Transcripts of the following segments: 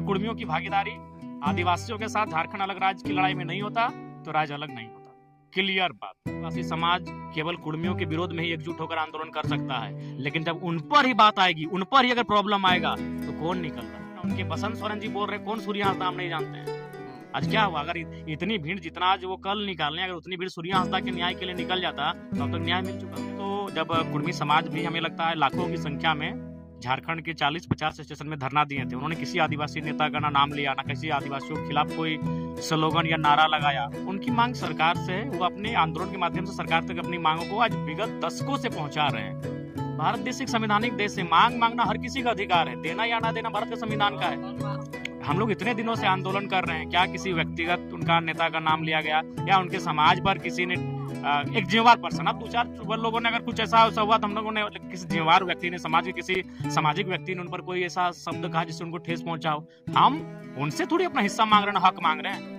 कुर्मियों की भागीदारी आदिवासियों के साथ झारखंड अलग राज्य की लड़ाई में नहीं होता तो राज्य अलग नहीं होता। क्लियर बात। आदिवासी समाज केवल कुर्मियों के विरोध में ही एकजुट होकर आंदोलन कर सकता है, लेकिन जब उन पर ही बात आएगी, उन पर ही अगर प्रॉब्लम आएगा तो कौन निकल रहा है? उनके बसंत सोरेन जी बोल रहे कौन सूर्यहंस नाम नहीं जानते हैं। आज क्या हुआ? अगर इतनी भीड़ जितना आज वो कल निकालने, अगर उतनी भीड़ सूर्यहंस के न्याय के लिए निकल जाता तो अब तक न्याय मिल चुका। तो जब कुर्मी समाज भी हमें लगता है लाखों की संख्या में झारखंड के 40-50 स्टेशन में धरना दिए थे, उन्होंने किसी आदिवासी नेता का ना नाम लिया, ना किसी आदिवासियों के खिलाफ कोई स्लोगन या नारा लगाया। उनकी मांग सरकार से, वो अपने आंदोलन के माध्यम से सरकार तक अपनी मांगों को आज विगत दशकों से पहुंचा रहे हैं। भारत देश एक संवैधानिक देश है, मांग मांगना हर किसी का अधिकार है, देना या ना देना भारत के संविधान का है। हम लोग इतने दिनों से आंदोलन कर रहे हैं, क्या किसी व्यक्तिगत उनका नेता का नाम लिया गया या उनके समाज पर किसी ने एक जिम्मेवार पर्सन, अब 2-4 लोगों ने अगर कुछ ऐसा हुआ तो हम लोगों ने किसी जिम्मेवार व्यक्ति ने, समाज के किसी सामाजिक व्यक्ति ने उन पर कोई ऐसा शब्द कहा जिससे उनको ठेस पहुंचा हो, हम उनसे थोड़ी अपना हिस्सा मांग रहे हैं, हक मांग रहे हैं।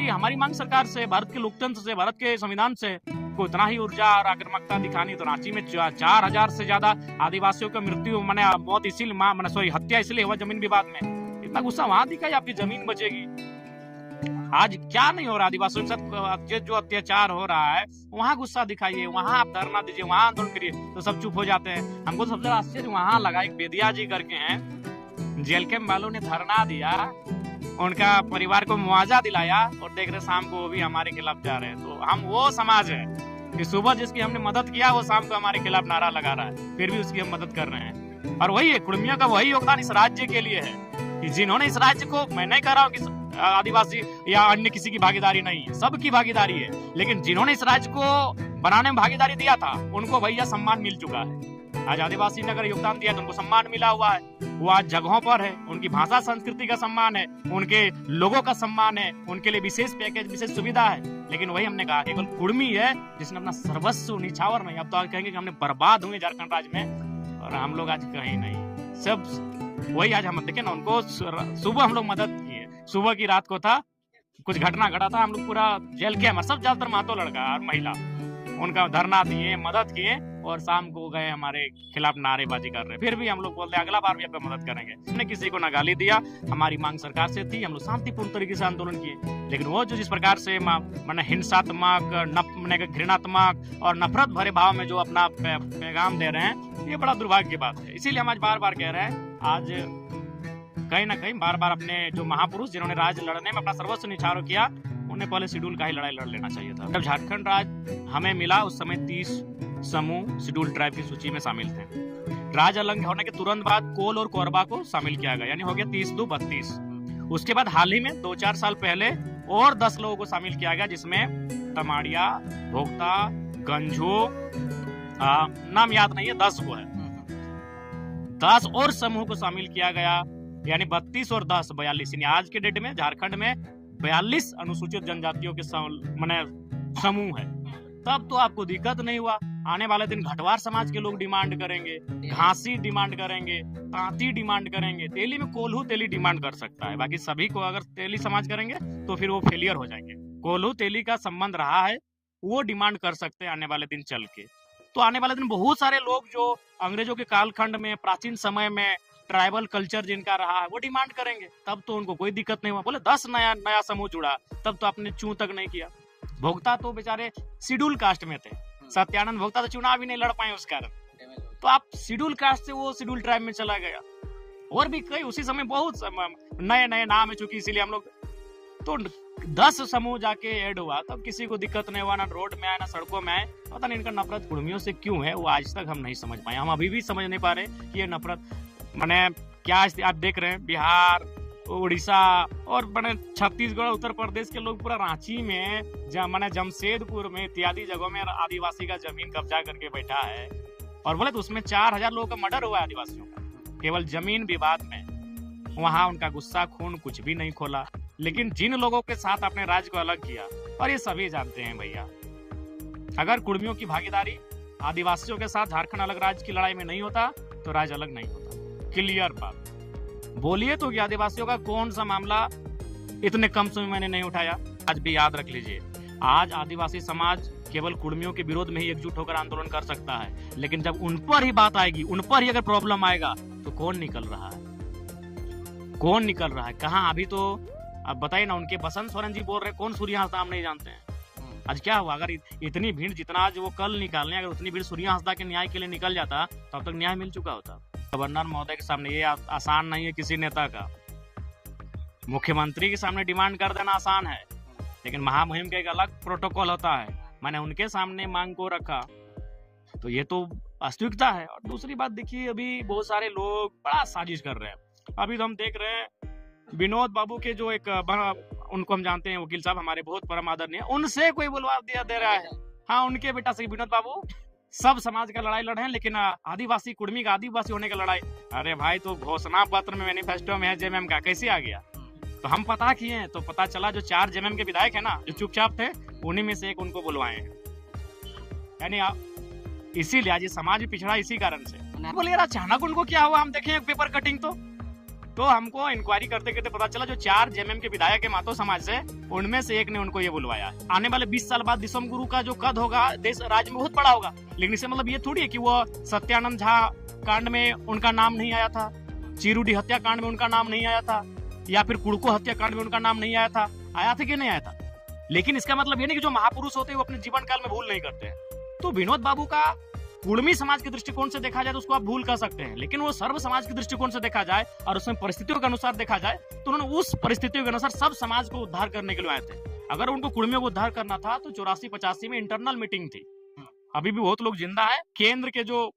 हमारी मांग सरकार से, भारत के लोकतंत्र से, भारत के संविधान से। को इतना ही ऊर्जा और आक्रामकता दिखानी तो रांची में 4000 से ज्यादा आदिवासियों की मृत्यु मौत इसीलिए हत्या इसलिए हुआ जमीन विवाद में। इतना गुस्सा वहां दिखाई आपकी जमीन बचेगी। आज क्या नहीं हो रहा आदिवासियों के साथ, जो अत्याचार हो रहा है वहाँ गुस्सा दिखाइए, वहाँ आप धरना दीजिए, वहाँ आंदोलन करिए, तो सब चुप हो जाते हैं। हमको सबसे आश्चर्य वहाँ लगा, एक बेदिया जी करके हैं, जेल के वालों ने धरना दिया, उनका परिवार को मुआवजा दिलाया और देख रहे शाम को वो भी हमारे खिलाफ जा रहे हैं। तो हम वो समाज है कि सुबह जिसकी हमने मदद किया वो शाम को हमारे खिलाफ नारा लगा रहा है, फिर भी उसकी हम मदद कर रहे हैं। और वही है, कुर्मियों का वही योगदान इस राज्य के लिए है कि जिन्होंने इस राज्य को, मैं नहीं कह रहा हूँ कि आदिवासी या अन्य किसी की भागीदारी नहीं है, सबकी भागीदारी है, लेकिन जिन्होंने इस राज्य को बनाने में भागीदारी दिया था उनको भैया सम्मान मिल चुका है। आज आदिवासी ने अगर योगदान दिया तो उनको सम्मान मिला हुआ है, वो आज जगहों पर है, उनकी भाषा संस्कृति का सम्मान है, उनके लोगों का सम्मान है, उनके लिए विशेष पैकेज, विशेष सुविधा है। लेकिन वही हमने कहा केवल कुर्मी है जिसने अपना सर्वस्व निछावर नहीं, अब तो कहेंगे कि हमने बर्बाद हुए झारखंड राज्य में, और हम लोग आज कहीं नहीं, सब वही। आज हम देखे ना, उनको सुबह हम लोग मदद किए, सुबह की रात को था कुछ घटना घटा था, हम लोग पूरा जेल के, हमारे सब ज्यादातर महतो लड़का और महिला, उनका धरना दिए, मदद किए, और शाम को गए हमारे खिलाफ नारेबाजी कर रहे। फिर भी हम लोग बोलते अगला बार भी आपको मदद करेंगे। हमने किसी को न गाली दिया, हमारी मांग सरकार से थी, हम लोग शांतिपूर्ण तरीके से आंदोलन किए। लेकिन वो जो जिस प्रकार से हिंसात्मक, घृणात्मक और नफरत भरे भाव में जो अपना पैगाम दे रहे हैं, ये बड़ा दुर्भाग्य की बात है। इसीलिए हम आज बार बार कह रहे हैं, आज कहीं ना कहीं बार बार अपने जो महापुरुष जिन्होंने राज्य लड़ने में अपना सर्वस्व निछावर किया, उन्हें पहले शेड्यूल का ही लड़ाई लड़ लेना चाहिए था। जब झारखंड राज्य हमें मिला उस समय 30 समूह शेड्यूल ट्राइब की सूची में शामिल थे। राज्य अलग होने के तुरंत बाद कोल और कोरबा को शामिल किया गया, यानी हो गया 30-32। उसके बाद हाल ही में 2-4 साल पहले और 10 लोगों को शामिल किया गया, जिसमें तमाड़िया, भोक्ता, गंजो, नाम याद नहीं है, 10 को है, 10 और समूह को शामिल किया गया, यानी 32 और 10 42। आज के डेट में झारखंड में 42 अनुसूचित जनजातियों के समूह है। तब तो आपको दिक्कत नहीं हुआ। आने वाले दिन घटवार समाज के लोग डिमांड करेंगे, घासी डिमांड करेंगे, तांती डिमांड करेंगे, तेली में कोल्हू तेली डिमांड कर सकता है। बाकी सभी को अगर तेली समाज करेंगे तो फिर वो फेलियर हो जाएंगे। कोल्हू तेली का संबंध रहा है, वो डिमांड कर सकते हैं आने वाले दिन चल के। तो आने वाले दिन बहुत सारे लोग जो अंग्रेजों के कालखंड में, प्राचीन समय में ट्राइबल कल्चर जिनका रहा है, वो डिमांड करेंगे। तब तो उनको कोई दिक्कत नहीं हुआ। बोले 10 नया समूह जुड़ा, तब तो आपने चू तक नहीं किया। भोक्ता तो बेचारे शेड्यूल कास्ट में थे, सत्यानंद भोक्ता तो चुनाव ही नहीं लड़ पाए उस कारण, तो आप शेड्यूल कास्ट से वो शेड्यूल ट्राइब में चला गया। और भी कई उसी समय बहुत नए नाम है, चूंकि इसीलिए हम लोग तो 10 समूह जाके ऐड हुआ, तब किसी को दिक्कत नहीं हुआ, ना रोड में आए ना सड़कों में आए। पता नहीं इनका नफरत कुर्मियों से क्यों है, वो आज तक हम नहीं समझ पाए। हम अभी भी समझ नहीं पा रहे कि ये नफरत क्या आप देख रहे हैं। बिहार, उड़ीसा और छत्तीसगढ़, उत्तर प्रदेश के लोग पूरा रांची में, जमशेदपुर में इत्यादि जगहों में आदिवासी का जमीन कब्जा करके बैठा है। और बोले तो उसमें 4000 लोगों का मर्डर हुआ है आदिवासियों का, केवल जमीन विवाद में। वहां उनका गुस्सा खून कुछ भी नहीं खोला। लेकिन जिन लोगों के साथ अपने राज्य को अलग किया, और ये सभी जानते हैं भैया, अगर कुर्मियों की भागीदारी आदिवासियों के साथ झारखंड अलग राज्य की लड़ाई में नहीं होता तो राज्य अलग नहीं होता। क्लियर बात। बोलिए तो कि आदिवासियों का कौन सा मामला इतने कम समय मैंने नहीं उठाया। आज भी याद रख लीजिए, आज आदिवासी समाज केवल कुर्मियों के विरोध में ही एकजुट होकर आंदोलन कर सकता है, लेकिन जब उन पर ही बात आएगी, उन पर ही अगर प्रॉब्लम आएगा तो कौन निकल रहा है? कौन निकल रहा है कहाँ? अभी तो अब बताइए ना, उनके बसंत सोरेन जी बोल रहे हैं, कौन सूर्य हंसदा हम नहीं जानते हैं। आज क्या हुआ? अगर इतनी भीड़ जितना आज वो कल निकालने, अगर उतनी भीड़ सूर्य हंसदा के न्याय के लिए निकल जाता तो अब तक न्याय मिल चुका होता। गवर्नर महोदय के सामने ये आसान नहीं है किसी नेता का। मुख्यमंत्री के सामने डिमांड कर देना आसान है, लेकिन महामहिम का एक अलग प्रोटोकॉल होता है। मैंने उनके सामने मांग को रखा, तो ये तो वास्तविकता है। और दूसरी बात देखिए, अभी बहुत सारे लोग बड़ा साजिश कर रहे हैं। अभी तो हम देख रहे हैं विनोद बाबू के जो एक उनको हम जानते हैं, वकील साहब हमारे बहुत परम आदरणीय, उनसे कोई बुलवा दिया दे रहा है। हाँ, उनके बेटा से विनोद बाबू सब समाज का लड़ाई लड़े हैं, लेकिन आदिवासी कुर्मी का आदिवासी होने का लड़ाई, अरे भाई तो घोषणा पत्र में मैनिफेस्टो में है जेएमएम का, कैसे आ गया? तो हम पता किए हैं तो पता चला जो 4 जेएमएम के विधायक है ना, जो चुपचाप थे, उन्हीं में से एक उनको बुलवाए हैं। यानी इसीलिए आज ये समाज भी पिछड़ा इसी कारण से। बोले यार अचानक उनको क्या हुआ? हम देखें एक पेपर कटिंग तो हमको इंक्वायरी करते करते पता चला जो 4 जेएमएम के विधायक है मातो समाज से, उनमें से एक ने उनको ये बुलवाया। आने वाले 20 साल बाद दिसम गुरु का जो कद होगा देश राज्य में बहुत बड़ा होगा, लेकिन इससे मतलब ये थोड़ी है कि वो सत्यानंद झा कांड में उनका नाम नहीं आया था, चिरूडी हत्याकांड में उनका नाम नहीं आया था, या फिर कुड़को हत्याकांड में उनका नाम नहीं आया था। आया था कि नहीं आया था? लेकिन इसका मतलब ये नहीं कि जो महापुरुष होते हैं वो अपने जीवन काल में भूल नहीं करते हैं। तो विनोद बाबू का कुर्मी समाज के दृष्टिकोण से देखा जाए तो उसको आप भूल कर सकते हैं, लेकिन वो सर्व समाज के दृष्टिकोण से देखा जाए और उसमें परिस्थितियों के अनुसार देखा जाए तो उन्होंने उस परिस्थितियों के अनुसार सब समाज को उद्धार करने के लिए आए थे। अगर उनको कुर्मियों को उद्धार करना था तो 84-85 में इंटरनल मीटिंग थी। अभी भी बहुत लोग जिंदा है। केंद्र के जो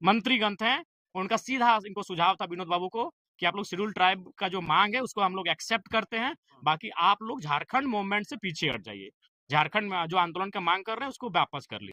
मंत्रीगण थे उनका सीधा इनको सुझाव था विनोद बाबू को कि आप लोग शेड्यूल ट्राइब का जो मांग है उसको हम लोग एक्सेप्ट करते हैं, बाकी आप लोग झारखंड मूवमेंट से पीछे हट जाइए, झारखंड में जो आंदोलन का मांग कर रहे हैं उसको वापस कर लीजिए।